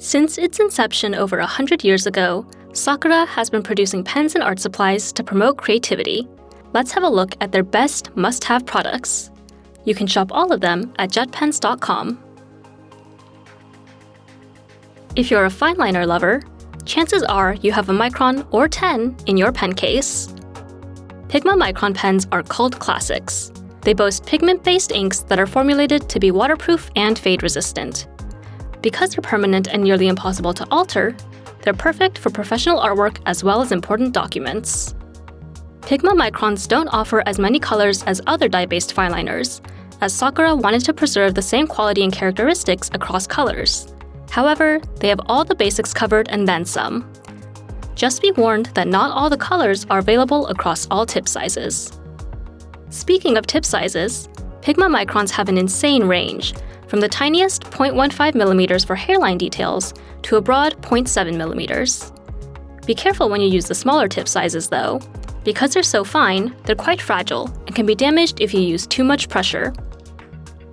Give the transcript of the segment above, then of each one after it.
Since its inception over 100 years ago, Sakura has been producing pens and art supplies to promote creativity. Let's have a look at their best must-have products. You can shop all of them at JetPens.com. If you're a fineliner lover, chances are you have a Micron or 10 in your pen case. Pigma Micron pens are cult classics. They boast pigment-based inks that are formulated to be waterproof and fade-resistant. Because they're permanent and nearly impossible to alter, they're perfect for professional artwork as well as important documents. Pigma Microns don't offer as many colors as other dye-based fineliners, as Sakura wanted to preserve the same quality and characteristics across colors. However, they have all the basics covered and then some. Just be warned that not all the colors are available across all tip sizes. Speaking of tip sizes, Pigma Microns have an insane range, from the tiniest 0.15mm for hairline details to a broad 0.7mm. Be careful when you use the smaller tip sizes though. Because they're so fine, they're quite fragile and can be damaged if you use too much pressure.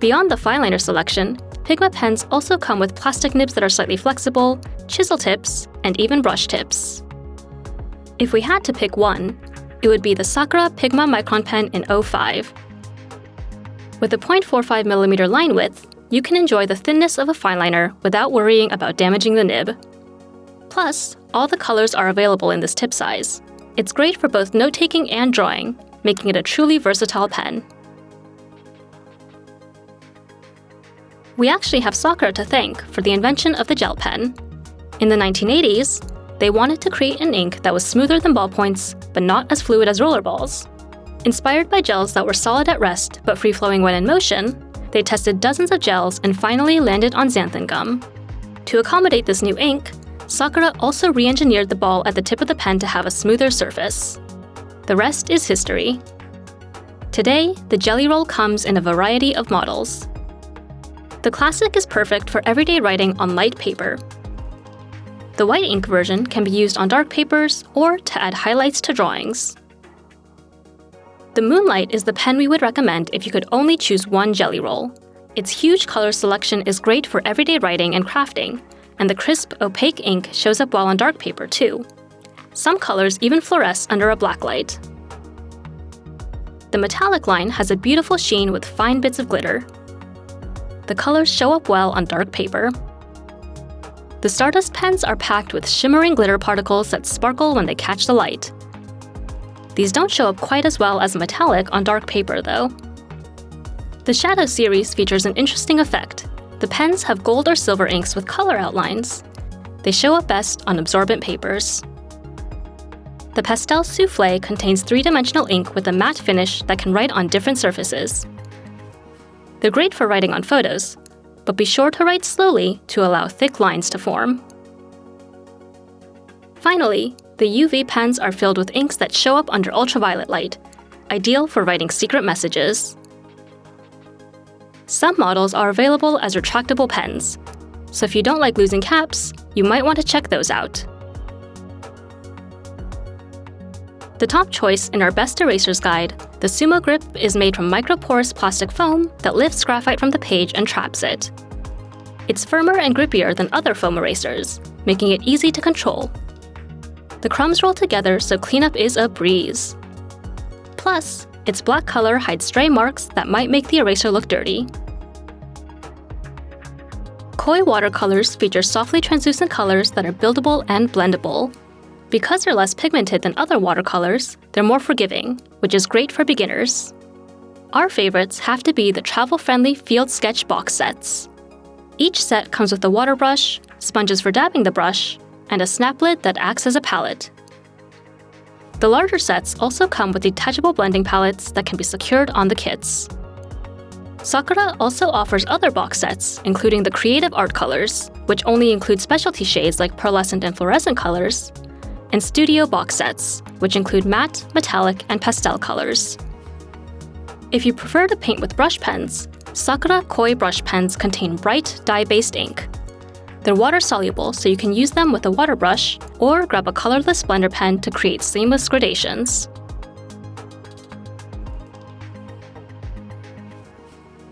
Beyond the fineliner selection, Pigma pens also come with plastic nibs that are slightly flexible, chisel tips, and even brush tips. If we had to pick one, it would be the Sakura Pigma Micron pen in 05. With a 0.45mm line width, you can enjoy the thinness of a fineliner without worrying about damaging the nib. Plus, all the colors are available in this tip size. It's great for both note-taking and drawing, making it a truly versatile pen. We actually have Sakura to thank for the invention of the gel pen. In the 1980s, they wanted to create an ink that was smoother than ballpoints, but not as fluid as rollerballs. Inspired by gels that were solid at rest but free-flowing when in motion, they tested dozens of gels and finally landed on xanthan gum. To accommodate this new ink, Sakura also re-engineered the ball at the tip of the pen to have a smoother surface. The rest is history. Today, the Jelly Roll comes in a variety of models. The Classic is perfect for everyday writing on light paper. The white ink version can be used on dark papers or to add highlights to drawings. The Moonlight is the pen we would recommend if you could only choose one Jelly Roll. Its huge color selection is great for everyday writing and crafting, and the crisp, opaque ink shows up well on dark paper too. Some colors even fluoresce under a black light. The Metallic line has a beautiful sheen with fine bits of glitter. The colors show up well on dark paper. The Stardust pens are packed with shimmering glitter particles that sparkle when they catch the light. These don't show up quite as well as Metallic on dark paper though. The Shadow series features an interesting effect. The pens have gold or silver inks with color outlines. They show up best on absorbent papers. The Pastel Soufflé contains three-dimensional ink with a matte finish that can write on different surfaces. They're great for writing on photos, but be sure to write slowly to allow thick lines to form. Finally, the UV pens are filled with inks that show up under ultraviolet light, ideal for writing secret messages. Some models are available as retractable pens, so if you don't like losing caps, you might want to check those out. The top choice in our best erasers guide, the Sumo grip is made from microporous plastic foam that lifts graphite from the page and traps it. It's firmer and grippier than other foam erasers, making it easy to control. The crumbs roll together so cleanup is a breeze. Plus, its black color hides stray marks that might make the eraser look dirty. Koi Watercolors feature softly translucent colors that are buildable and blendable. Because they're less pigmented than other watercolors, they're more forgiving, which is great for beginners. Our favorites have to be the travel-friendly field sketch box sets. Each set comes with a water brush, sponges for dabbing the brush, and a snap lid that acts as a palette. The larger sets also come with detachable blending palettes that can be secured on the kits. Sakura also offers other box sets, including the Creative Art Colors, which only include specialty shades like pearlescent and fluorescent colors, and Studio box sets, which include matte, metallic, and pastel colors. If you prefer to paint with brush pens, Sakura Koi brush pens contain bright, dye-based ink. They're water-soluble, so you can use them with a water brush or grab a colorless blender pen to create seamless gradations.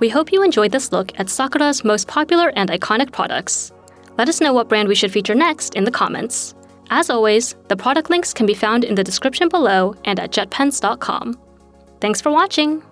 We hope you enjoyed this look at Sakura's most popular and iconic products. Let us know what brand we should feature next in the comments. As always, the product links can be found in the description below and at jetpens.com. Thanks for watching!